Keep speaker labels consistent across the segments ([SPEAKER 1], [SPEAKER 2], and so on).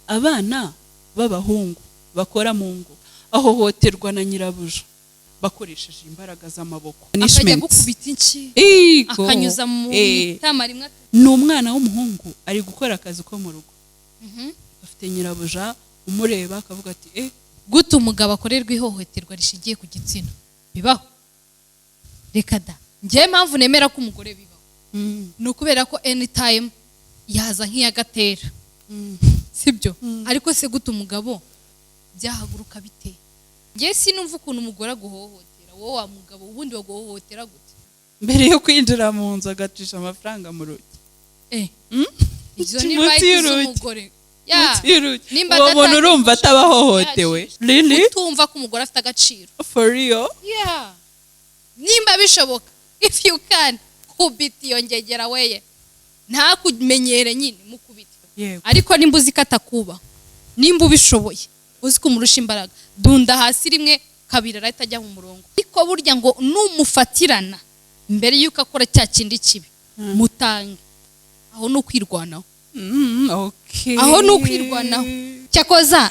[SPEAKER 1] abana b'abahungu bakora mu ngo ahohoterwa na nyirabuja bakoresheje imbaraga z'amaboko.
[SPEAKER 2] Akajya gukubita inci, akanyuza mu itama rimwe.
[SPEAKER 1] Ni umwana w'umuhungu ari gukora akazi ko mu rugo, afite nyirabuja umureba akavuga ati
[SPEAKER 2] gute umugabo akorerwa ihohoterwa rishingiye ku gitsina bibaho? Reka da, njye mpamvu nemera ko umugore bibaho ni ukubera ko anytime yaza nk'iyagatera, sibyo? Ariko se gute umugabo byahaguruka bite? Njye sinumva ukuntu umugore aguhohotera, wowe wa mugabo ubundi waguhohotera gute?
[SPEAKER 1] Mbere yo kwinjira mu nzu agacisha amafaranga mu rugi.
[SPEAKER 2] Izo ni right z'umugore.
[SPEAKER 1] Uwo muntu urumva atabahohotewe? Really?
[SPEAKER 2] Utumva ko umugore afite agaciro?
[SPEAKER 1] For real?
[SPEAKER 2] Yeah. Nimba bishoboka, if you can, kubita iyo ngegera weye. Nta kumenyere nyine mukubita. Ariko nimba uzi ko atakuba, nimba ubishoboye, uzi ko umurusha imbaraga, dunda hasi rimwe kabiri arahita ajya mu murongo. Ariko burya ngo numufatirana mbere yuko akora cya kindi kibi, mutange. Aho no kwirwanaho.
[SPEAKER 1] Okay.
[SPEAKER 2] Aho no kwirwanaho. Cyakoza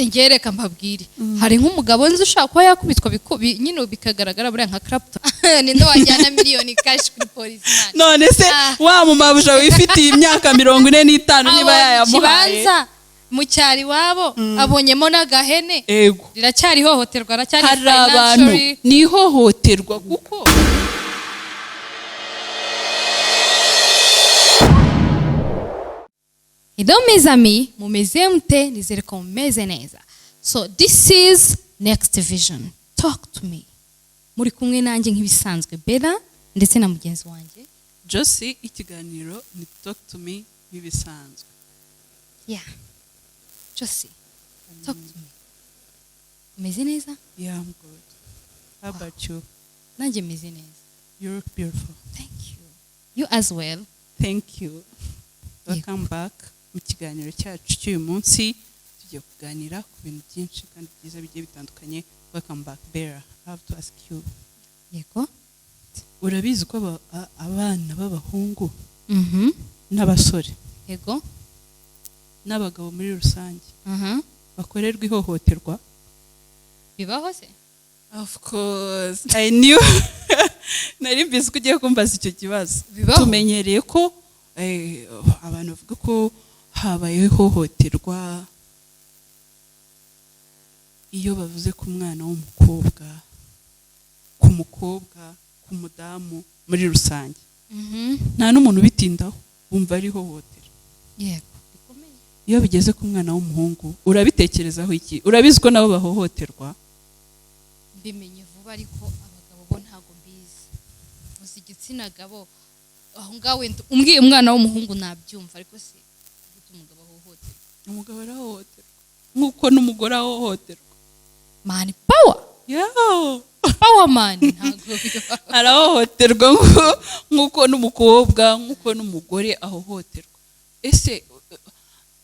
[SPEAKER 2] ngereka mbabwire. Hari nk'umugabo nzi ushaka ko yakubitwa nyine bikagaragara buriya nka Clapton. Ninde wajyana miliyoni cash kuri police man.
[SPEAKER 1] None se wa mu mabuja wifitiye imyaka 45 niba yayamuhaye.
[SPEAKER 2] Kibanza mu cyari wabo abonyemo n'agahene. Riracyari hohoterwa, racyari
[SPEAKER 1] financially. Ni hohoterwa kuko
[SPEAKER 2] Hello mes amis, mumeze mute? Nizere ko mumeze neza. So this is Next Vision. Talk to me. Muri kumwe nanjye nk'ibisanzwe Bella ndetse na mugenzi wanjye
[SPEAKER 1] Josie. Ikiganiro ni Talk to me nk'ibisanzwe.
[SPEAKER 2] Yeah. Josie, talk to me. Meze neza?
[SPEAKER 1] Yeah, I'm good. How about you?
[SPEAKER 2] Nanjye meze neza.
[SPEAKER 1] You look beautiful.
[SPEAKER 2] Thank you. You as well.
[SPEAKER 1] Thank you. Welcome back. Mu kiganiro cyacu cy'uyu munsi tugiye kuganira ku bintu byinshi kandi byiza bigiye bitandukanye. Welcome back Bella. I have to ask you.
[SPEAKER 2] Yego.
[SPEAKER 1] Urabizi ko abana b'abahungu n'abasore
[SPEAKER 2] yego
[SPEAKER 1] n'abagabo muri rusange bakorerwa ihohoterwa?
[SPEAKER 2] Bibaho se?
[SPEAKER 1] Of course. I knew. Nari mbizi ko ugiye kumbaza icyo kibazo. Tumenyereye ko abantu bavuga ko habaye ihohoterwa iyo bavuze ku mwana w'umukobwa, ku mukobwa, ku mudamu muri rusange. Nta n'umuntu bitindaho bumva ari ihohotera.
[SPEAKER 2] Yego.
[SPEAKER 1] Iyo bigeze ku mwana w'umuhungu urabitekerezaho iki? Urabizi ko nabo bahohoterwa?
[SPEAKER 2] Bimenye vuba ariko abagabo bo ntago mbizi. Uzi igitsina gabo aho ngawe umbwiye umwana w'umuhungu nabyumva, ariko se gute umugabo ahohoterwa?
[SPEAKER 1] Umugabo arahohoterwa nkuko n'umugore ahohoterwa.
[SPEAKER 2] Man power.
[SPEAKER 1] Yeah.
[SPEAKER 2] Power man.
[SPEAKER 1] Arahohoterwa nkuko n'umukobwa, nkuko n'umugore ahohoterwa. Ese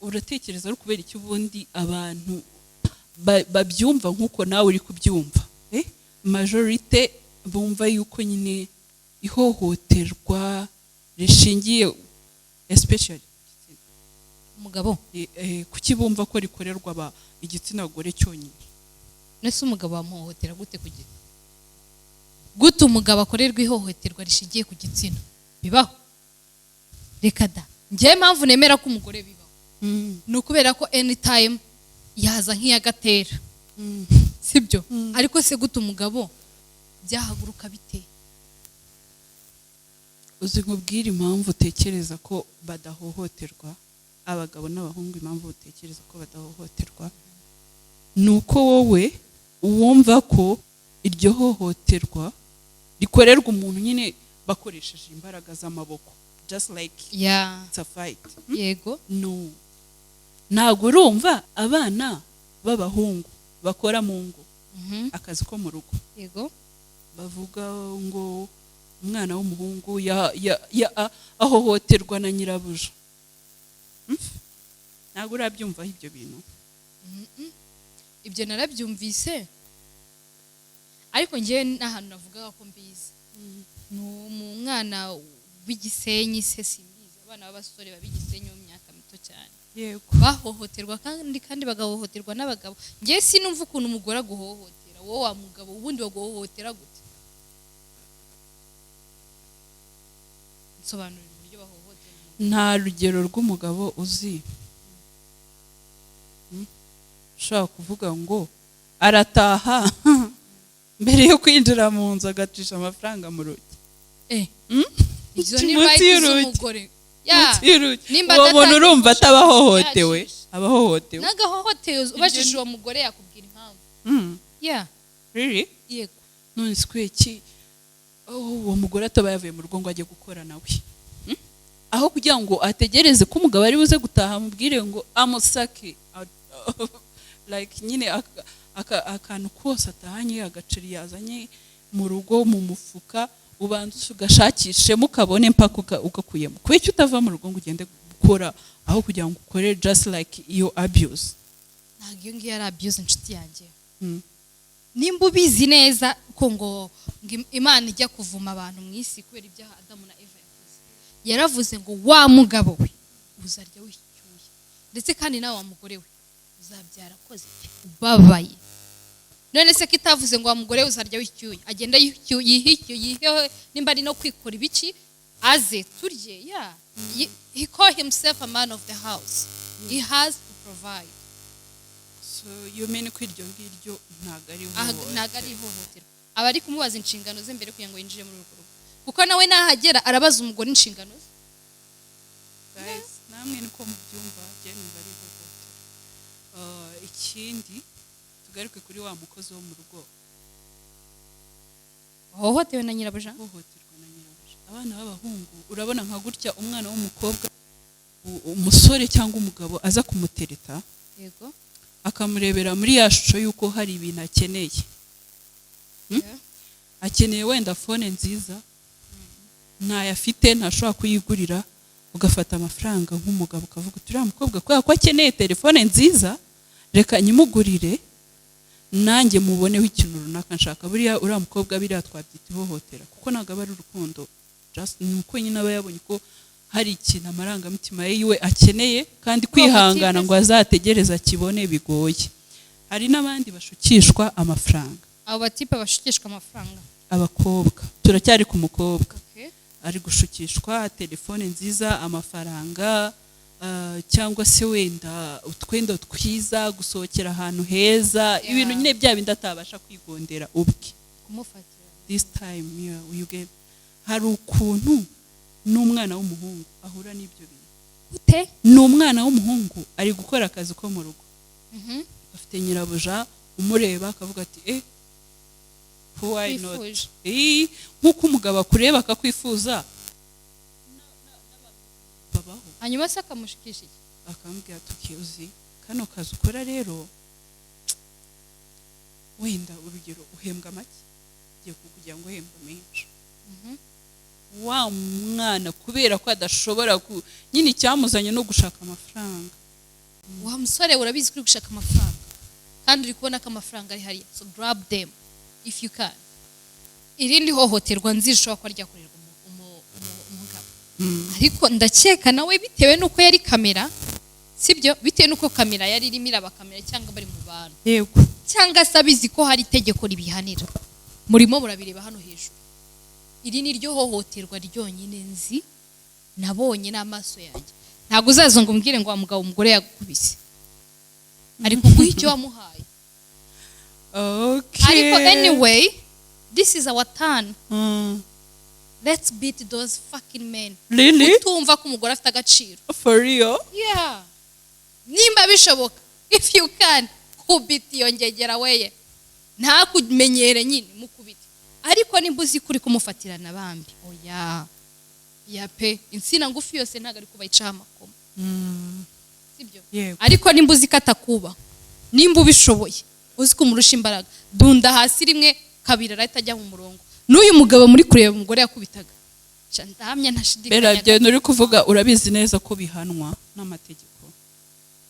[SPEAKER 1] uratekereza ari kubera iki ubundi abantu babyumva nkuko nawe uri kubyumva? Majorite bumva yuko nyine ihohoterwa rishingiye especially
[SPEAKER 2] umugabo
[SPEAKER 1] kuki bumva ko rikorerwa igitsina gore cyonyine?
[SPEAKER 2] Nese umugabo amuhohotera gute kugira? Gute umugabo akorerwa ihohoterwa rishingiye ku gitsina bibaho? Reka da, njye mpamvu nemera ko umugore bibaho ni ukubera ko anytime yaza nk'iyagatera, sibyo? Ariko se gute umugabo byahaguruka bite?
[SPEAKER 1] Uzi nkubwira impamvu utekereza ko badahohoterwa, abagabo n'abahungu impamvu utekereza ko badahohoterwa, nuko wowe uwumva ko iryo hohoterwa rikorerwa umuntu nyine bakoresheje imbaraga z'amaboko, just like it's a fight.
[SPEAKER 2] Yego.
[SPEAKER 1] No. Ntago urumva abana b'abahungu bakora mu ngo akazi ko mu rugo.
[SPEAKER 2] Yego.
[SPEAKER 1] Bavuga ngo umwana w'umuhungu ahohoterwa na nyirabuja. Ntago urabyumva ibyo bintu?
[SPEAKER 2] Ibyo narabyumvise, ariko njye n'ahantu navugaga ko mbizi ni umwana w'igisenyi se simbizi, abana b'abasore babigisenyi mu myaka mito cyane. bahohoterwa kandi bagahohoterwa n'abagabo. Ngiye sinumva ukuntu umugore aguhohotera, wowe wa mugabo ubundi baguhohotera gute? Nsobanurira uburyo bahohotera.
[SPEAKER 1] Nta rugero rw'umugabo uzi ushaka kuvuga ngo arataha mbere yo kwinjira mu nzu agacisha amafaranga mu rugi.
[SPEAKER 2] Izo ni right z'umugore.
[SPEAKER 1] Uwo muntu urumva atabahohotewe, abahohotewe.
[SPEAKER 2] Nagahohotewe ubajije uwo mugore yakubwira impamvu.
[SPEAKER 1] Really?
[SPEAKER 2] Yego.
[SPEAKER 1] None sikweki uwo mugore ataba yavuye mu rugo ngo ajye gukora nawe. Aho kugira ngo ategereze ko umugabo ari buze gutaha amubwire ngo amusake like nyine akantu kose atahanye agaceri yazanye mu rugo mu mufuka ubanza ugashakishemo ukabone mpaka ugakuyemo. Kuba icyo utava mu rugo ngo ugende gukora aho kugira ngo ukore just like iyo abuse.
[SPEAKER 2] Ntabwo iyo ngiyo ari abuse inshuti yanjye. Nimba ubizi neza ko ngo Imana ijya kuvuma abantu mu isi kubera ibyaha Adamu na Eva yakoze, yaravuze ngo wa mugabo we uzarya wishyuye, ndetse kandi nawe wa mugore we uzabyara akoze ubabaye. None se kitavuze ngo wa mugore uzarya wishyuye, agenda yihiye nimba ari no kwikora ibiki aze turye. He call himself a man of the house. He has to provide.
[SPEAKER 1] So you mean ko iryo ngiryo ntago ari ihohoterwa. Aba ari kumubaza inshingano ze mbere kugira ngo yinjire muri urwo rugo, kuko nawe nahagera arabaza umugore inshingano ze. Guys, namwe niko mubyumva cyane bari ihohoterwa. Ikindi tugaruke kuri wa mukozi wo mu rugo
[SPEAKER 2] hohotewe na nyirabuja.
[SPEAKER 1] Abana b'abahungu urabona nka gutya umwana w'umukobwa umusore cyangwa umugabo aza kumutereta,
[SPEAKER 2] yego,
[SPEAKER 1] akamurebera muri ya shusho yuko hari ibintu akeneye. Akeneye wenda phone nziza, ntayafite ntashobora kuyigurira, ugafata amafaranga nk'umugabo ukavuga turiya mukobwa kubera ko akeneye telefone nziza reka nyimugurire nanjye muboneho ikintu runaka nshaka. Buriya uriya mukobwa biriya twabyita ihohotera, kuko ntabwo aba ari urukundo, just nuko nyine aba yabonye ko hari ikintu amarangamutima yiwe akeneye kandi kwihangana ngo azategereza akibone bigoye. Hari n'abandi bashukishwa amafaranga.
[SPEAKER 2] Abo batipe bashukishwa amafaranga,
[SPEAKER 1] abakobwa turacyari ku mukobwa. Ari gushukishwa telefone nziza, amafaranga, cyangwa se wenda utwenda twiza, gusohokera ahantu heza, ibintu nyine bya bindi atabasha kwigondera ubwe
[SPEAKER 2] kumufatira.
[SPEAKER 1] This time you get hari ukuntu n'umwana w'umuhungu ahura n'ibyo bintu.
[SPEAKER 2] Ute
[SPEAKER 1] n'umwana w'umuhungu ari gukora akazi ko mu rugo, afite nyirabuja umureba akavuga ati why not? Nkuko umugabo akureba akakwifuza babaho.
[SPEAKER 2] Hanyuma se akamushikisha iki?
[SPEAKER 1] Akambwira tukiuzi kano kazi ukora rero wenda urugero uhembwa make giye kugira ngo uhembwe menshi. Wa mwana kubera ko adashobora nyine cyamuzanye no gushaka amafaranga.
[SPEAKER 2] Wa musore urabizi kuri gushaka amafaranga kandi uri kubona ko amafaranga ari hariya, so grab them if you can. Irindi hohoterwa nzishobora ko ryakorerwa umugabo, ariko ndakeka nawe bitewe nuko yari kamera, sibyo, bitewe nuko kamera yari irimo iraba kamera cyangwa bari mu bantu,
[SPEAKER 1] yego,
[SPEAKER 2] cyangwa sabizi ko hari itegeko ribihanira, murimo murabireba hano hejuru. Iri ni ryo hohoterwa ryonyine nzi nabonye n'amaso yanjye. Ntabwo uzaza ngo umbwire ngo wa mugabo umugore yagukubise, ariko kuguha icyo wamuhaye. Ariko anyway, this is our turn. Let's beat those fucking men.
[SPEAKER 1] Really?
[SPEAKER 2] Utumva ko umugore afite agaciro.
[SPEAKER 1] For real?
[SPEAKER 2] Yeah. Nimba bishoboka, if you can, kubita iyo ngegera weye. Nta kumenyere nyine mukubita. Ariko nimba uzi kuri kumufatirana bambi. Oya. Ya pe, insina ngufi yose ntago ari kubayicaho amakoma. Sibyo?
[SPEAKER 1] Yego.
[SPEAKER 2] Ariko nimba uzi katakuba, nimba ubishoboye, uzi kumurusha imbaraga, dunda hasi rimwe kabiri arahita ajya mu murongo. N'uyu mugabo muri kureba umugore yakubitaga. Ndahamya ntashidikanya.
[SPEAKER 1] Bera byo nuri kuvuga urabizi neza ko bihanwa n'amategeko.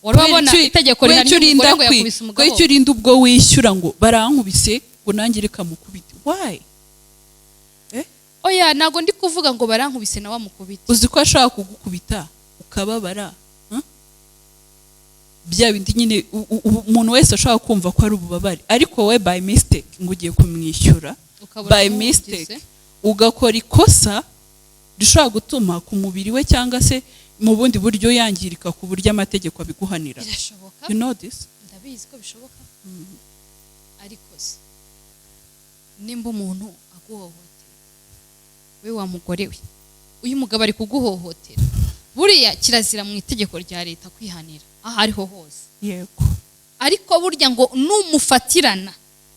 [SPEAKER 2] Warabona itegeko rihannye umugore ngo yakubise umugabo.
[SPEAKER 1] Kwicyo urinda ubwo wishyura ngo barankubise ngo nanjye reka mukubite. Why?
[SPEAKER 2] Oya, nago ndi kuvuga ngo barankubise na wa mukubite.
[SPEAKER 1] Uzi ko ashaka kugukubita ukababara. bya bindi nyine umuntu wese ashobora kumva ko ari ububabare, ariko we by mistake ngo ugiye kumwishyura by mistake ugakora ikosa rishobora gutuma ku mubiri we cyangwa se mu bundi buryo yangirika ku buryo amategeko abiguhanira.
[SPEAKER 2] Birashoboka.
[SPEAKER 1] You know this?
[SPEAKER 2] Ndabizi ko bishoboka. Ariko se nimba umuntu aguhohotera, we wa mugore we, uyu mugabo ari kuguhohotera, buriya kirazira mu itegeko rya leta kwihanira aho ariho hose.
[SPEAKER 1] Yego.
[SPEAKER 2] Ariko burya ngo numufatirana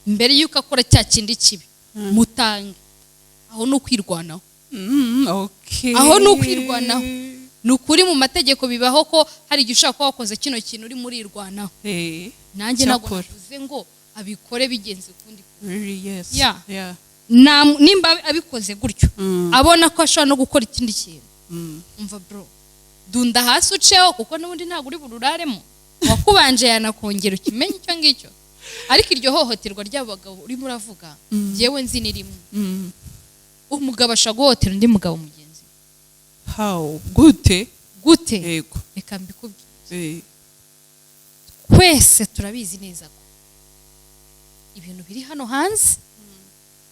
[SPEAKER 2] mbere yuko akora cya kindi kibi mutange, aho no kwirwanaho.
[SPEAKER 1] Okay.
[SPEAKER 2] Aho no kwirwanaho. Nukuri mu mategeko bibaho ko hari igihe ushaka ko wakoze kino kintu uri murirwanaho. Nanjye nagwo navuze ngo abikore bigenze kundi.
[SPEAKER 1] Really, yes.
[SPEAKER 2] Yeah. Nimba abikoze gutyo abona ko ashobora no gukora ikindi kintu. Umva bro, dunda hasi uceho kuko n'ubundi ntabwo uri bururaremo. Wakubanje yanakongera ukimenye icyo ngicyo. Ariko iryo hohoterwa ry'abagabo uri muravuga jewe nzi nirimo. Umugabo ashaguhotera undi mugabo mugenzi.
[SPEAKER 1] How? Gute?
[SPEAKER 2] Yego. Reka mbikubwire. Kwese turabizi neza ko ibintu biri hano hanze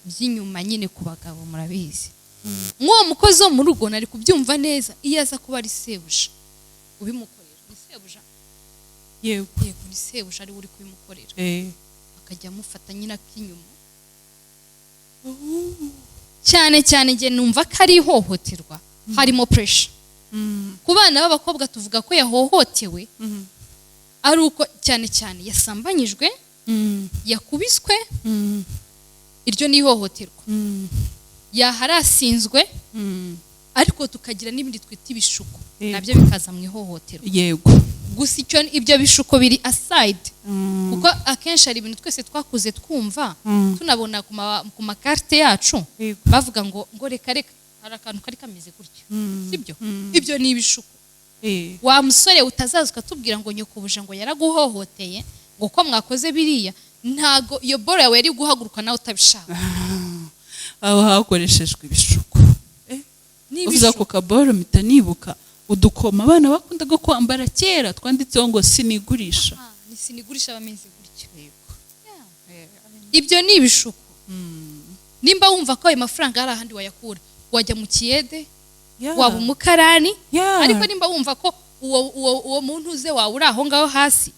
[SPEAKER 2] by'inyuma nyine ku bagabo murabizi. Nk'uwo mukozi wo mu rugo nari kubyumva neza iyo aza kuba ari sebuja ubimukorera. Ni sebuja?
[SPEAKER 1] Yego.
[SPEAKER 2] Ni sebuja ari uri kubimukorera. Akajya amufata nyine akinyuma. Cyane cyane nge numva ko ari ihohoterwa harimo pressure. Ku bana b'abakobwa tuvuga ko yahohotewe ari uko cyane cyane yasambanyijwe, yakubiswe, iryo ni ihohoterwa. Yaharasinzwe, ariko tukagira n'ibindi twita ibishuko nabyo bikaza mu ihohoterwa.
[SPEAKER 1] Yego.
[SPEAKER 2] Gusa ibyo bishuko biri aside, kuko akenshi hari ibintu twese twakuze twumva tunabona ku makarte yacu bavuga ngo reka hari akantu kari kameze gutya, sibyo? Ibyo ni ibishuko. Wa musore utazaza ukatubwira ngo nyokobuje ngo yaraguhohoteye ngo ko mwakoze biriya, ntago iyo bora yawe yari guhaguruka nawe utabishaka.
[SPEAKER 1] Aho hakoreshejwe ibishuko. Uvuza ku kaboro mpita nibuka udukoma abana bakundaga kwambara kera twanditseho ngo sinigurisha.
[SPEAKER 2] Ni sinigurisha bameze gutyo. Ibyo ni ibishuko. Nimba wumva ko ayo mafaranga hari ahandi wayakura, wajya mu kiyede, waba umukarani, ariko nimba wumva ko uwo muntu uze wawe uri aho ngaho hasi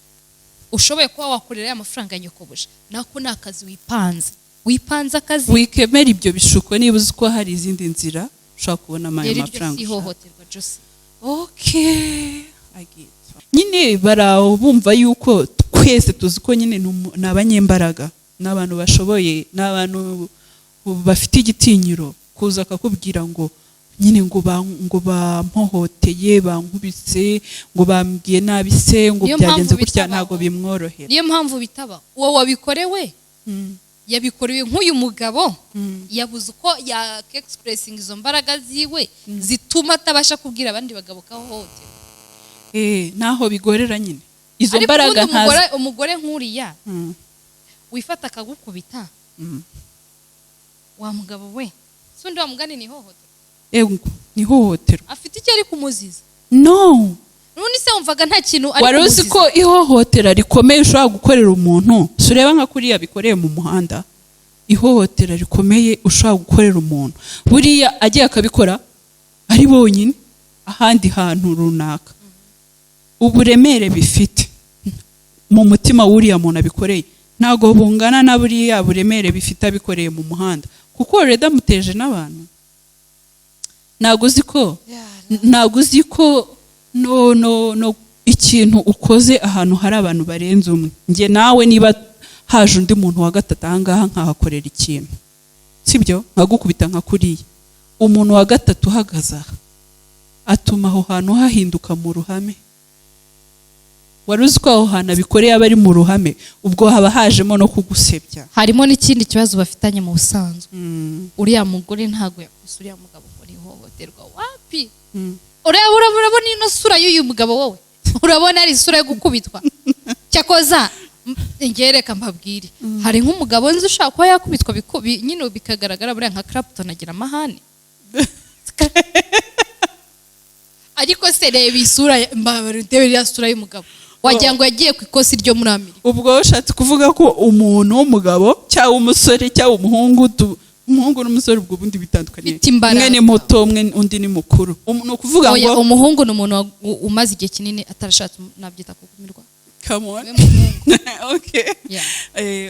[SPEAKER 2] ushoboye kuba wakorera ya mafaranga nyokobuje, nako ni akazi wipanze akazi.
[SPEAKER 1] Wikemera ibyo bishuko niba uzi ko hari izindi nzira ushobora kubona ayo mafaranga.
[SPEAKER 2] Ihohoterwa Jose.
[SPEAKER 1] Okay, I get. Nyine baraho bumva yuko twese tuzi ko nyine ni abanyembaraga, n'abantu bashoboye, n'abantu bafite igitinyiro kuza akakubwira ngo nyine ngo bampohoteye, bankubise, ngo bambwiye nabi se, ngo byagenze gutya, ntago bimworohera.
[SPEAKER 2] Niyo mpamvu bitaba uwo wabikorewe yabikorewe nk'uyu mugabo yabuze uko ya expressing izo mbaraga ziwe zituma atabasha kubwira abandi bagabo ko ahohotera.
[SPEAKER 1] Naho bigorera nyine izo mbaraga
[SPEAKER 2] ntazi. Umugore nk'uriya wifata akagukubita, wa mugabo we sundi wa mugani ni ihohotera.
[SPEAKER 1] Ni ihohotera.
[SPEAKER 2] Afite icyo ari kumuziza?
[SPEAKER 1] No.
[SPEAKER 2] None se wumvaga nta kintu ari
[SPEAKER 1] kumuziza? Wari uzi ko ihohotera rikomeye ushobora gukorera umuntu, sureba nka kuriya bikoreye mu muhanda, ihohotera rikomeye ushobora gukorera umuntu buriya agiye akabikora ari bonyine ahandi hantu runaka, uburemere bifite mu mutima w'uriya muntu abikoreye ntago bungana na buriya buremere bifite abikoreye mu muhanda, kuko reda muteje n'abantu. Ntago uzi ko no ikintu ukoze ahantu hari abantu barenze umwe. Nge nawe niba haje undi muntu wa gatatu ahangaha nkahakorera ikintu, sibyo, nkagukubita nka kuriya, umuntu wa gatatu uhagaze atuma aho hantu hahinduka mu ruhame. Wari uzi ko aho hantu abikoreye aba ari mu ruhame, ubwo haba hajemo no kugusebya.
[SPEAKER 2] Harimo n'ikindi kibazo bafitanye mu busanzwe. Uriya mugore ntago yakuse uriya mugabo ngo ni ihohoterwa. Wapi? Urabona ino sura y'uyu mugabo wowe, urabona ari isura yo gukubitwa. Cyakoza ngereka mbabwire, hari nk'umugabo nzi ushaka kuba yakubitwa nyine bikagaragara buriya nka Clapton agira amahane. Ariko se reba isura, ndebe ya sura y'umugabo wagira ngo yagiye ku ikosi ryo muri Amerika.
[SPEAKER 1] Ubwo ushatse kuvuga ko umuntu w'umugabo cyangwa umusore cyangwa umuhungu n'umusore ubwo bundi bitandukanye. Umwe ni muto, umwe undi ni mukuru. Ni ukuvuga ngo
[SPEAKER 2] umuhungu ni umuntu umaze igihe kinini atarashatse, nabyita kugumirwa.
[SPEAKER 1] Come on. Okay. Yeah.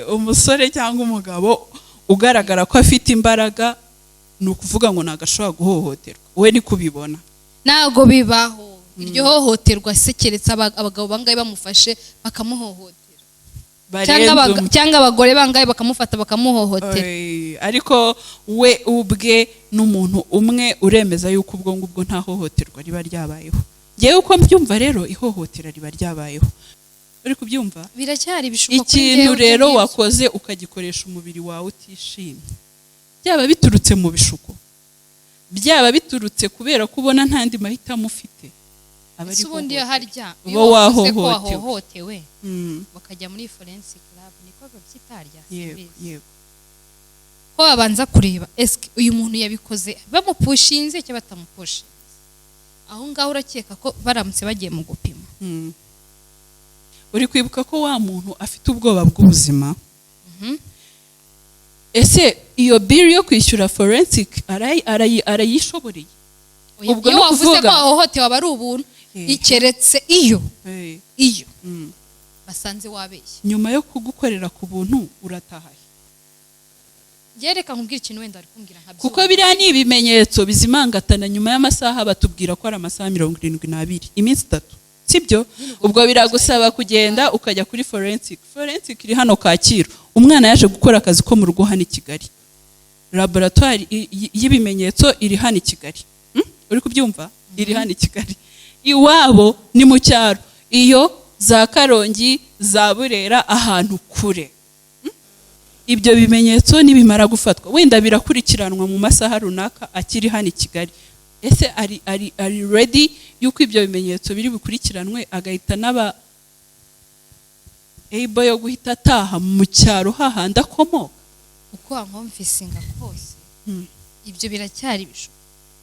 [SPEAKER 1] Umusore cyangwa umugabo ugaragara ko afite imbaraga, ni ukuvuga ngo nagashobora guhohoterwa. We ni kubibona.
[SPEAKER 2] Ntago bibaho. Iryo hohoterwa se keretse abagabo bangaye bamufashe bakamuhohotera. Cyangwa abagore bangaye bakamufata bakamuhohotera.
[SPEAKER 1] Ariko we ubwe n'umuntu umwe uremeza yuko ubwo ngubwo nta hohoterwa riba ryabayeho. Ngewe uko mbyumva rero ihohotera riba ryabayeho. Uri kubyumva?
[SPEAKER 2] Biracyari bishuka kuri
[SPEAKER 1] ikintu rero wakoze ukagikoresha umubiri wawe utishimye. Byaba biturutse mu bishuko. Byaba biturutse kubera kubona ntandi mahitamo ufite.
[SPEAKER 2] Ese ubundi harya
[SPEAKER 1] uba wahohotewe
[SPEAKER 2] bakajya muri forensic lab niko babyitarya.
[SPEAKER 1] Yego.
[SPEAKER 2] Ko abanza kureba eske uyu muntu yabikoze bamupushinze cyangwa batamupushinze. Aho ngaho urakeka ko baramutse bagiye mu gupima.
[SPEAKER 1] Uri kwibuka ko wa muntu afite ubwoba bw'ubuzima. Ese iyo bill yo kwishyura forensic arayishoboreye?
[SPEAKER 2] Ubwo no kuvuga ko ahohotewe aba ari ubuntu. Ikeretse iyo basanze wabeshye,
[SPEAKER 1] nyuma yo kugukorera ku buntu uratahaye.
[SPEAKER 2] Yereka nkubwira ikintu wenda ari kumbwira nkabyo,
[SPEAKER 1] kuko biriya ni ibimenyetso bizimangatana nyuma y'amasaha batubwira ko ari amasaha 72 iminsi 3, sibyo? Ubwo biragusaba kugenda ukajya kuri forensic iri hano Kacyiru. Umwana yaje gukora akazi ko mu rugo hano i Kigali, laboratoire y'ibimenyetso iri hano i Kigali. Uri kubyumva? Iri hano i Kigali. Iwabo ni mu cyaro, iyo za Karongi, za Burera, ahantu kure. Ibyo bimenyetso nibimara gufatwa wenda birakurikiranwa mu masaha runaka akiri hano i Kigali. Ese ari ready yuko ibyo bimenyetso biri bukurikiranwe agahita naba able yo guhita ataha mu cyaro hahanda komoka?
[SPEAKER 2] Uko ankomfisinga kose ibyo biracyari bisho.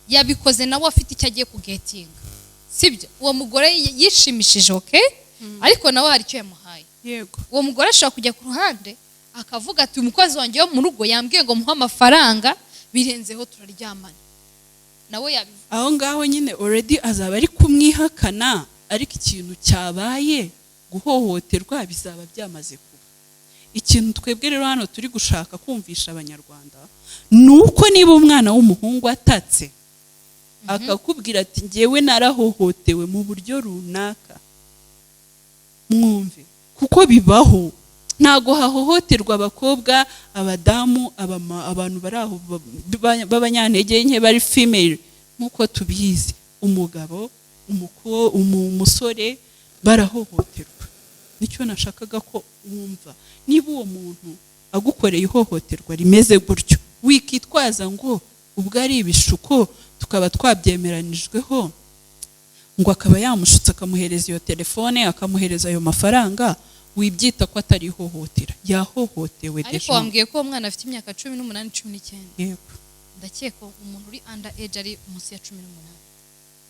[SPEAKER 2] Yabikoze nawe afite icyo agiye kugetinga, sibyo? Uwo mugore yishimishije, okay? Ariko nawe hari icyo yamuhaye.
[SPEAKER 1] Yego.
[SPEAKER 2] Uwo mugore ashaka kujya ku ruhande akavuga ati umukozi wanjye wo mu rugo yambwiye ngo muha amafaranga birenzeho turaryamana. Nawe yabivuga.
[SPEAKER 1] Aho ngaho nyine already azaba ari kumwihakana, ariko ikintu cyabaye guhohoterwa bizaba byamaze kuba. Ikintu twebwe rero hano turi gushaka kumvisha abanyarwanda nuko niba umwana w'umuhungu atatse akakubwira ati ngewe narahohotewe mu buryo runaka, mwumve kuko bibaho. Ntago hahohoterwa abakobwa, abadamu, abantu bari aho b'abanyantege nke bari female nkuko tubizi. Umugabo, umusore barahohoterwa. Nicyo nashakaga ko wumva. Niba uwo muntu agukoreye ihohoterwa rimeze gutyo, wikitwaza ngo ubwo ari ibishuko tukaba twabyemeranijweho, ngo akaba yamushutse akamuhereza iyo telefone, akamuhereza ayo mafaranga, wibyita ko atari ihohotera. Yahohotewe deje.
[SPEAKER 2] Ariko wambwiye ko umwana afite imyaka 18 19.
[SPEAKER 1] Yego.
[SPEAKER 2] Ndakeka umuntu uri under age ari munsi ya 18.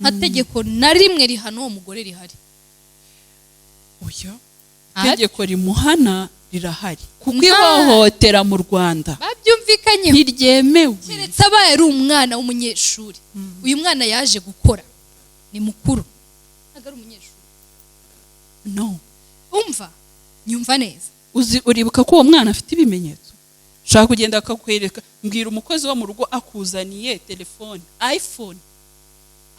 [SPEAKER 2] Hategeko na rimwe rihano uwo mugore rihari.
[SPEAKER 1] Oya. Tegeko rimuhana rirahari. Kuko ihohotera mu Rwanda
[SPEAKER 2] babyumvikanye
[SPEAKER 1] ntiryemewe.
[SPEAKER 2] Keretse abaye ari umwana w'umunyeshuri. Uyu mwana yaje gukora ni mukuru, ntago ari umunyeshuri.
[SPEAKER 1] No.
[SPEAKER 2] Umva, nyumva neza.
[SPEAKER 1] Uribuka ko uwo mwana afite ibimenyetso? Shaka kugenda akakwereka, mbwira umukozi wo mu rugo akuzaniye telefone, iPhone.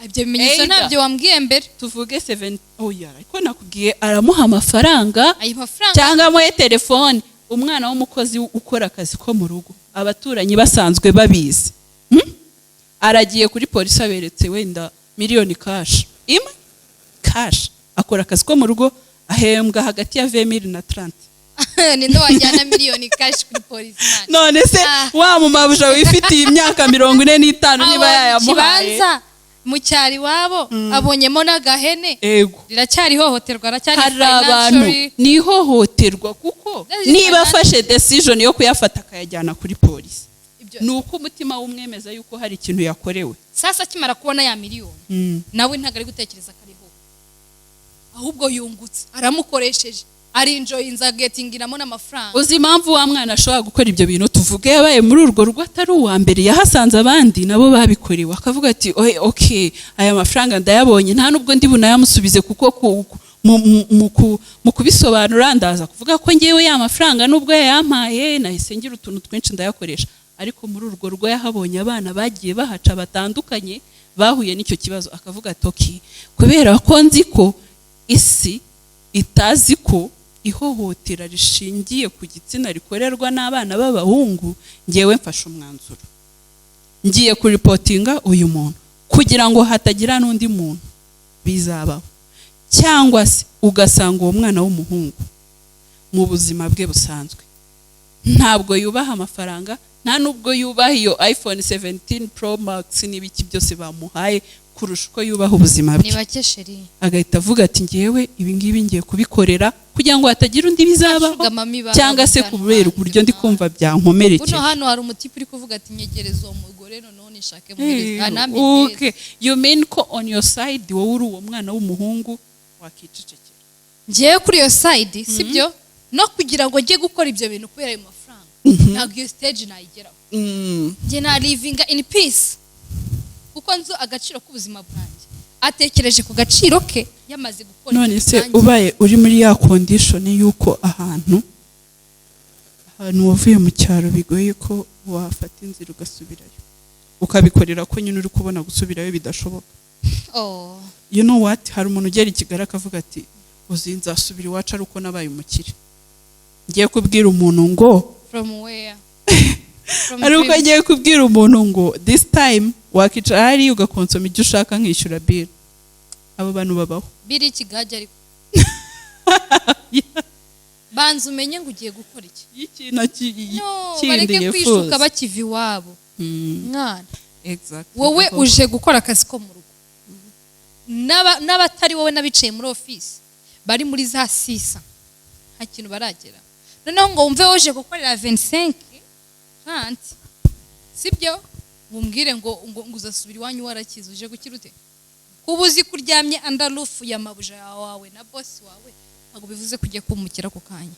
[SPEAKER 2] Ibyo bimenyetso nabyo wambwiye mbere.
[SPEAKER 1] Tuvuge 7. Oya, ariko nakubwiye aramuha amafaranga
[SPEAKER 2] cyangwa
[SPEAKER 1] cyangwa amuhe telefone. Umwana w'umukozi ukora akazi ko mu rugo, abaturanyi basanzwe babizi. Aragiye kuri polisi aberetse wenda miliyoni cash. Imwe cash. Akora akazi ko mu rugo, ahembwa hagati ya 20,000 na 30.
[SPEAKER 2] Ninde wajyana miliyoni cash kuri polisi man?
[SPEAKER 1] None se wa mumabuja wifitiye imyaka 45 niba yayamuhaye
[SPEAKER 2] mu cyari wabo abonyemo n'agahene.
[SPEAKER 1] Ego.
[SPEAKER 2] Riracyari hohoterwa, aracyari
[SPEAKER 1] hari abantu ni hohoterwa kuko niba afashe decision yo kuyafata akayajyana kuri polisi, nuko umutima w'umwemeza yuko hari ikintu yakorewe.
[SPEAKER 2] Sasa kimara kubona ya miliyoni nawe ntago ari gutekereza ko ariho, ahubwo yungutse aramukoresheje ari enjoyinza getingiramo n'amafaranga.
[SPEAKER 1] Uzi impamvu wa mwana ashobora gukora ibyo bintu tuvuge yabaye muri urwo rugo atari uwa mbere yahasanze abandi nabo babikorewe akavuga ati okay aya mafaranga ndayabonye nta nubwo ndi bunayamusubize kuko mu kubisobanura ndaza kuvuga ko ngewe ya mafaranga nubwo yayampaye nahise ngira utuntu twinshi ndayakoresha ariko muri urwo rugo yahabonye abana bagiye bahaca batandukanye bahuye n'icyo kibazo akavuga ati okay kubera ko nzi ko isi itazi ko ihohotera rishingiye ku gitsina rikorerwa n'abana b'abahungu ngewe mfashe umwanzuro ngiye kuripotinga uyu muntu kugira ngo hatagira n'undi muntu bizabaho cyangwa se ugasanga uwo mwana w'umuhungu mu buzima bwe busanzwe ntabwo yubaha amafaranga nta nubwo yubaha iyo iPhone 17 Pro Max n'ibiki byose bamuhaye kurusha uko yubaha ubuzima bwe.
[SPEAKER 2] Ni bake sheri.
[SPEAKER 1] Agahita avuga ati ngewe ibi ngibi ngiye kubikorera kugira ngo hatagira undi bizabaho cyangwa se kubera uburyo ndi kumva byankomerekeye.
[SPEAKER 2] Buno hano hari umutipe uri kuvuga ati nyegereza uwo mugore noneho nishake muhereza.
[SPEAKER 1] Okay, you mean ko on your side wowe uri uwo mwana w'umuhungu wakicecekera.
[SPEAKER 2] Ngiye kuri iyo side sibyo no kugira ngo ngiye gukora ibyo bintu kubera ayo mafaranga. Ntabwo iyo stage nayigeraho. Ngiye na living in peace. Kuko nzo agaciro k'ubuzima bwanjye atekereje ku gaciro ke yamaze gukora.
[SPEAKER 1] None se ubaye uri muri ya condition yuko ahantu wavuye mu cyaro bigoye ko wafata inzira ugasubirayo ukabikorera ko nyine uri kubona gusubirayo bidashoboka. You know what, hari umuntu ugera i Kigali akavuga ati uzinzasubira iwacu ari uko nabaye umukire. Ngiye kubwira umuntu ngo
[SPEAKER 2] from where
[SPEAKER 1] ari uko agiye kubwira umuntu ngo this time wakicara hari ugakonsoma ibyo ushaka nkishyura bill. Abo bantu babaho
[SPEAKER 2] biri Kigali ariko banza umenye ngo ugiye gukora iki
[SPEAKER 1] ikintu kindi
[SPEAKER 2] bareke kwishuka bakiva iwabo mwana.
[SPEAKER 1] Exactly.
[SPEAKER 2] Wowe uje gukora akazi ko mu rugo n'abatari wowe nabicaye muri office bari muri za sisa nta kintu baragera noneho ngo wumve uje gukorera 25 30 sibyo mumbwire ngo uzasubira iwanyu warakize uje gukira ute kuba uzi kuryamye under roof ya mabuja yawe na boss wawe ntabwo bivuze kujya kumukira ku kanya.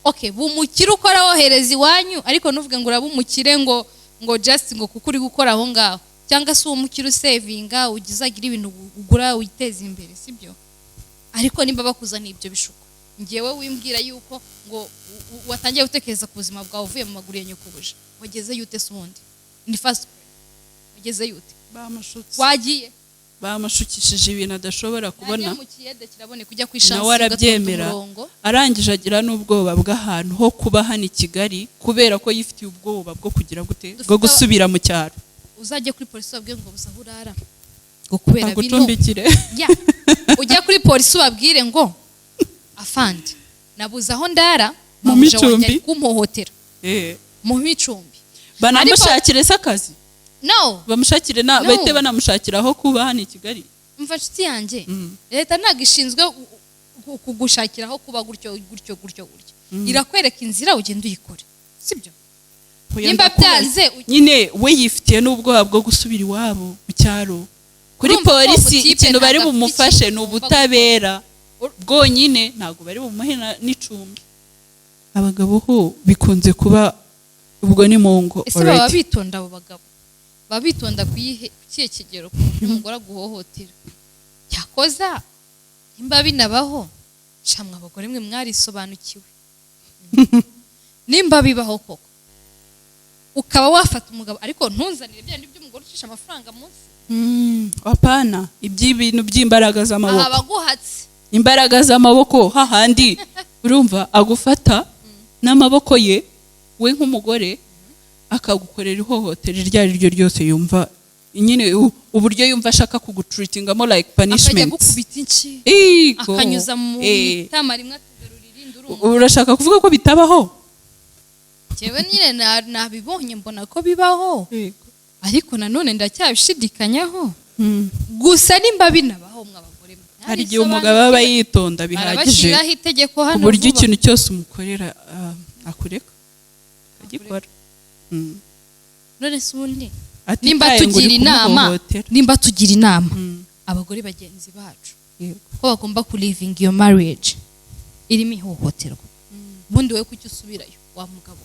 [SPEAKER 2] Okay, bumukira ukora wohereza iwanyu ariko nuvuge ngo urabumukire ngo just ngo kuko uri gukora aho ngaho cyangwa se uwo mukiro savinga ugizagira ibintu ugura uyiteza imbere sibyo. Ariko nimba bakuzana ibyo bishuko ngewe wimbwira yuko ngo watangiye gutekereza ku buzima bwawe uvuye mu maguru ya nyokobuje wageze yute sundi ni fast wageze yute
[SPEAKER 1] bamashutse
[SPEAKER 2] wagiye
[SPEAKER 1] bamashukishije ibintu adashobora kubona
[SPEAKER 2] mu kiyede kirabone kujya kwishansa
[SPEAKER 1] nawe arabyemera arangije agira n'ubwoba bw'ahantu ho kuba hano i Kigali kubera ko yifitiye ubwoba bwo kugira gute bwo gusubira mu cyaro.
[SPEAKER 2] Uzajye kuri polisi babwire ngo buza hurara ngo kubera bino
[SPEAKER 1] gucumbikire
[SPEAKER 2] ujya kuri polisi babwire ngo afande nabuze aho ndara
[SPEAKER 1] mu micumbi
[SPEAKER 2] kumpohotera mu micumbi
[SPEAKER 1] banamushakire se akazi.
[SPEAKER 2] No,
[SPEAKER 1] bamushakire na bahite banamushakira aho kuba hano i Kigali.
[SPEAKER 2] Umva nshuti yanjye leta ntago ishinzwe kugushakira aho kuba gutyo irakwereka inzira ugenda uyikore sibyo. Nimba byanze
[SPEAKER 1] nyine we yifitiye n'ubwoba bwo gusubira iwabo mu cyaro kuri polisi ikintu bari bumufashe n'ubutabera bwonyine ntago bari bumuhe n'icumbi. Abagabo ho bikunze kuba ubwo ni mongo.
[SPEAKER 2] Ese baba bitonda abo bagabo babitonda kuyihe kiye kigero umugora guhohotera cyakoza nimba binabaho shamwa abagore mwe mwarisobanukiwe nimba bibaho koko ukaba wafata umugabo ariko ntunzanire byandi by'umugore ucisha amafaranga munsi
[SPEAKER 1] apana iby'ibintu by'imbaraga z'amaboko
[SPEAKER 2] abaguhatse
[SPEAKER 1] imbaraga z'amaboko hahandi urumva agufata n'amaboko ye we nk'umugore akagukorera ihohotera iryo ari ryo ryose yumva nyine uburyo yumva ashaka kugutreatingamo like punishment
[SPEAKER 2] akajya gukubita inci akanyuza mu tama rimwe atugarurira indurungu.
[SPEAKER 1] Urashaka kuvuga ko bitabaho?
[SPEAKER 2] Jewe nyine nabibonye mbona ko bibaho ariko nanone ndacyabishidikanyaho gusa nimba binabaho mwabagore
[SPEAKER 1] hari igihe umugabo aba yitonda bihagije ku buryo ikintu cyose umukorera akureka agikora.
[SPEAKER 2] None se ubundi nimba tugira inama abagore bagenzi bacu ko bagomba ku living your marriage irimo ihohoterwa. Ubundi wowe kuki usubirayo wa mugabo?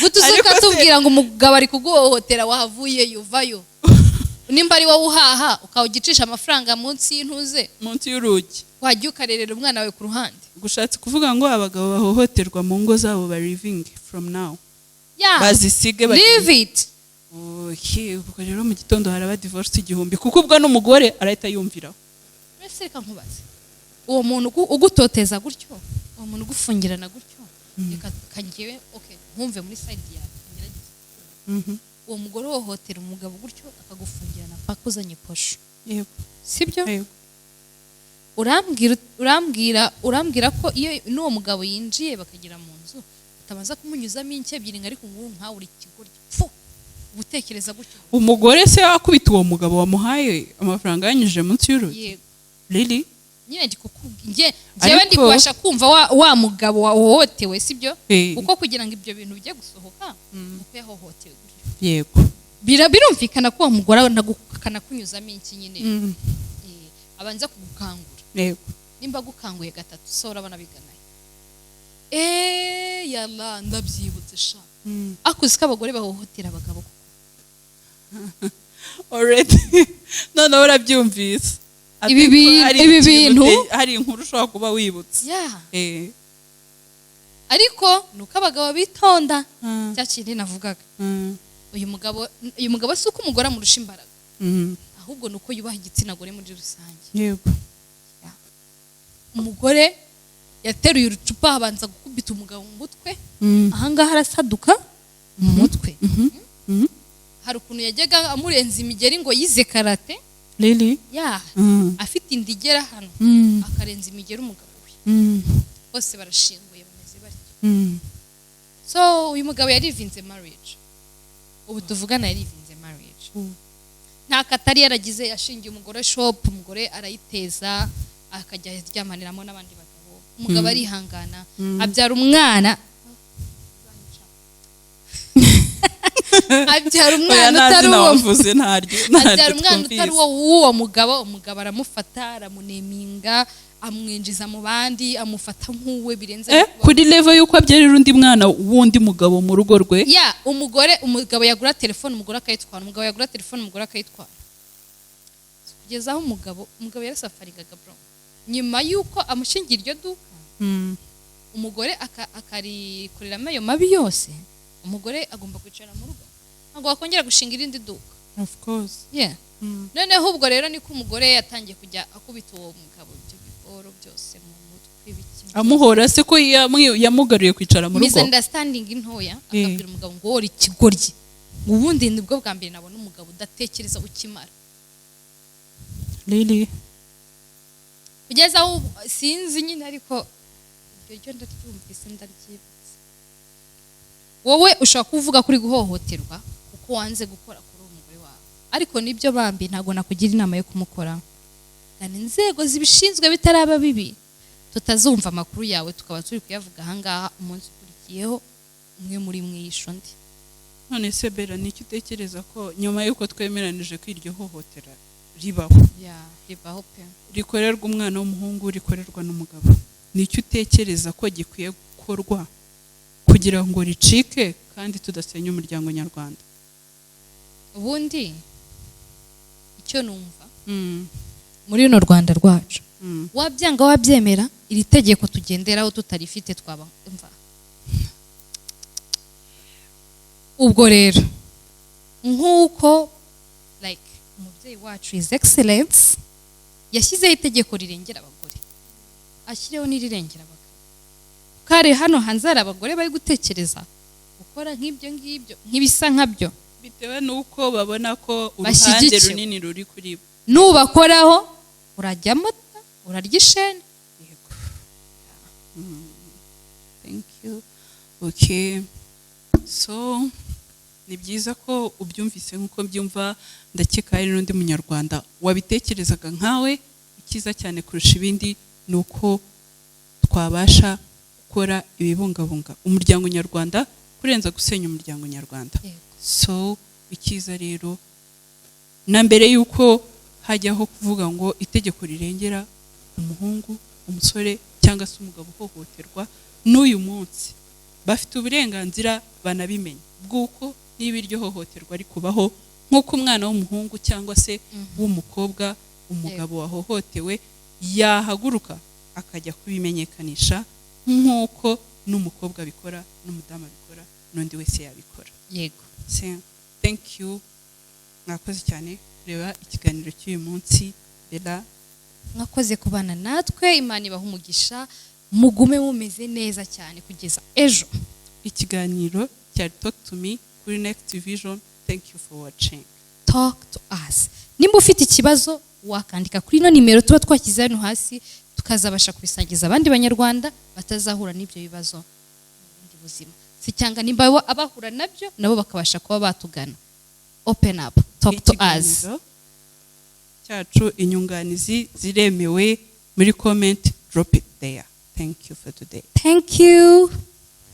[SPEAKER 2] Gutuzuka tubwira ngo umugabo ari kuguhohotera wahavuyeyo vayo. Nimba ari wowe uhaha ukawugicisha amafaranga munsi y'intuze,
[SPEAKER 1] munsi y'urugi,
[SPEAKER 2] wajya ukarerera umwana wawe ku ruhande.
[SPEAKER 1] Gushatse kuvuga ngo abagabo bahohoterwa mu ngo zabo ba living from now. Bazisige
[SPEAKER 2] leave it.
[SPEAKER 1] Ubwo rero mu gitondo haraba divorce igihumbi kuko ubwo n'umugore arahita yumviraho.
[SPEAKER 2] Ese reka nkubaze, uwo muntu ugutoteza gutyo, uwo muntu ugufungirana gutyo, reka kangiwe nkumve muri side yawe ngerageze. Uwo mugore wohotera umugabo gutyo akagufungirana paka uzanye posho.
[SPEAKER 1] Yego.
[SPEAKER 2] Sibyo? Yego. Urambwira ko iyo n'uwo mugabo yinjiye bakagira mu nzu utabaza kumunyuzamo inke ebyiri ariko ngo nkawe uri kigoryi. Ubutekereza gutyo.
[SPEAKER 1] Umugore se akubita uwo mugabo wamuhaye amafaranga yanyujije munsi y'urugi?
[SPEAKER 2] Yego.
[SPEAKER 1] Really?
[SPEAKER 2] Nyine njyewe ndi kubasha kumva wa mugabo wahohotewe, sibyo? Kuko kugira ngo ibyo bintu bijye gusohoka uko yahohotewe gutyo.
[SPEAKER 1] Yego.
[SPEAKER 2] Birumvikana ko uwo mugore akana kunyuzamo iki nyine. Abanza kugukangura.
[SPEAKER 1] Yego.
[SPEAKER 2] Nimba gukanguye gatatu so urabona biganaye. Yalla ndabyibutse sha. Akuzi ko abagore bahohotera abagabo kuko.
[SPEAKER 1] Already. None urabyumvise.
[SPEAKER 2] Ibi bintu
[SPEAKER 1] hari inkuru ushobora kuba wibutse.
[SPEAKER 2] Ariko nuko abagabo bitonda cya kindi navugaga. Uyu mugabo si uko umugore amurusha imbaraga, ahubwo nuko yubaha igitsina gore muri rusange.
[SPEAKER 1] Yego.
[SPEAKER 2] Umugore yateruye urucupa abanza gukubita umugabo mu mutwe, ahangaha arasaduka mu mutwe. Hari ukuntu yajyaga amurenza imigeri ngo yize karate.
[SPEAKER 1] Really?
[SPEAKER 2] Afite indigera hano akarenza imigeri umugabo we. Bose barashinguye bameze batyo. So uyu mugabo yarivinze marriage. Ubu tuvugana yarivinze marriage. Nta katari yaragize, yashingiye umugore shop, umugore arayiteza akajya aryamaniramo n'abandi bagabo. Umugabo arihangana abyara umwana. Abyara umwana utari uwo mugabo. Umugabo aramufata aramuneminga, amwinjiza mu bandi, amufata nk'uwe birenze.
[SPEAKER 1] Kuri level yuko abyarira undi mwana wundi mugabo mu rugo rwe.
[SPEAKER 2] Umugabo yagura telefone umugore akayitwara, umugabo yagura telefone umugore akayitwara. Kugeza aho umugabo yarasafarigaga bro. Nyuma yuko amushingira iryo duka, umugore akarikoreramo ayo mabi yose, umugore agomba kwicara mu rugo. Ntabwo wakongera gushinga irindi duka.
[SPEAKER 1] Of course.
[SPEAKER 2] Noneho ubwo rero niko umugore yatangiye kujya akubita uwo mugabo ibyo bigoro byose mu mutwe biki.
[SPEAKER 1] Amuhora se ko yamugaruye kwicara mu rugo.
[SPEAKER 2] Misunderstanding intoya akabwira umugabo ngo uri kigoryi. Ubundi nibwo bwa mbere nabona umugabo udatekereza ukimara.
[SPEAKER 1] Really?
[SPEAKER 2] Kugeza aho sinzi nyine ariko ibyo ndaryumvise ndaryibutse. Wowe ushaka kuvuga kuri guhohoterwa kuko wanze gukora kuri uwo mugore wawe, ariko nibyo bambi ntago nakugira inama yo kumukora. Kandi inzego zibishinzwe bitaraba bibi tutazumva amakuru yawe tukaba turi kuyavuga ahangaha umunsi ukurikiyeho umwe muri mwisho ndi.
[SPEAKER 1] None se Bella nicyo utekereza ko nyuma yuko twemeranije ko iryo hohotera ribaho?
[SPEAKER 2] Ribaho pe.
[SPEAKER 1] Rikorerwa umwana w'umuhungu, rikorerwa n'umugabo. Nicyo utekereza ko gikwiye gukorwa kugira ngo ricike kandi tudasenya umuryango nyarwanda?
[SPEAKER 2] Ubundi icyo numva muri runo Rwanda rwacu, wabyanga wabyemera, iri tegeko tugenderaho tutarifite twaba mva. Ubwo rero nk'uko umubyeyi wacu His Excellence yashyizeho itegeko rirengera abagore, ashyireho n'irirengera abagabo. Kare hano hanze hari abagore bari gutekereza gukora nk'ibyo nk'ibisa nkabyo,
[SPEAKER 1] bitewe n'uko babona ko uruhande runini ruri kuri bo.
[SPEAKER 2] Nubakoraho urajya amata, urarya ishene.
[SPEAKER 1] Yego. Thank you. Okay. So ni byiza ko ubyumvise nk'uko byumva. Ndakeka hari n'undi munyarwanda wabitekerezaga nkawe. Ikiza cyane kurusha ibindi ni uko twabasha gukora ibibungabunga umuryango nyarwanda kurenza gusenya umuryango nyarwanda. So ikiza rero na mbere yuko hajyaho kuvuga ngo itegeko rirengera umuhungu, umusore cyangwa se umugabo uhohoterwa, n'uyu munsi bafite uburenganzira banabimenya bw'uko niba iryo hohoterwa ari kubaho, nk'uko umwana w'umuhungu cyangwa se w'umukobwa, umugabo wahohotewe yahaguruka akajya kubimenyekanisha nk'uko n'umukobwa abikora, n'umudamu abikora, n'undi wese yabikora.
[SPEAKER 2] Yego.
[SPEAKER 1] Thank you. Mwakoze cyane kureba ikiganiro cy'uyu munsi. Bella,
[SPEAKER 2] mwakoze kubana natwe, Imana ibaha umugisha, mugume mumeze neza cyane kugeza ejo.
[SPEAKER 1] Ikiganiro cya Talk to Me kuri Next Vision. Thank you for watching.
[SPEAKER 2] Talk to us. Nimba ufite ikibazo wakandika kuri ino nimero tuba twashyize hano hasi, tukazabasha kubisangiza abandi banyarwanda batazahura n'ibyo bibazo mu bundi buzima. Si cyangwa nimba abahura nabyo nabo bakabasha kuba batugana. Open up. Talk to us.
[SPEAKER 1] Cyacu inyunganizi ziremewe muri comment, drop it there. Thank you for today.
[SPEAKER 2] Thank you.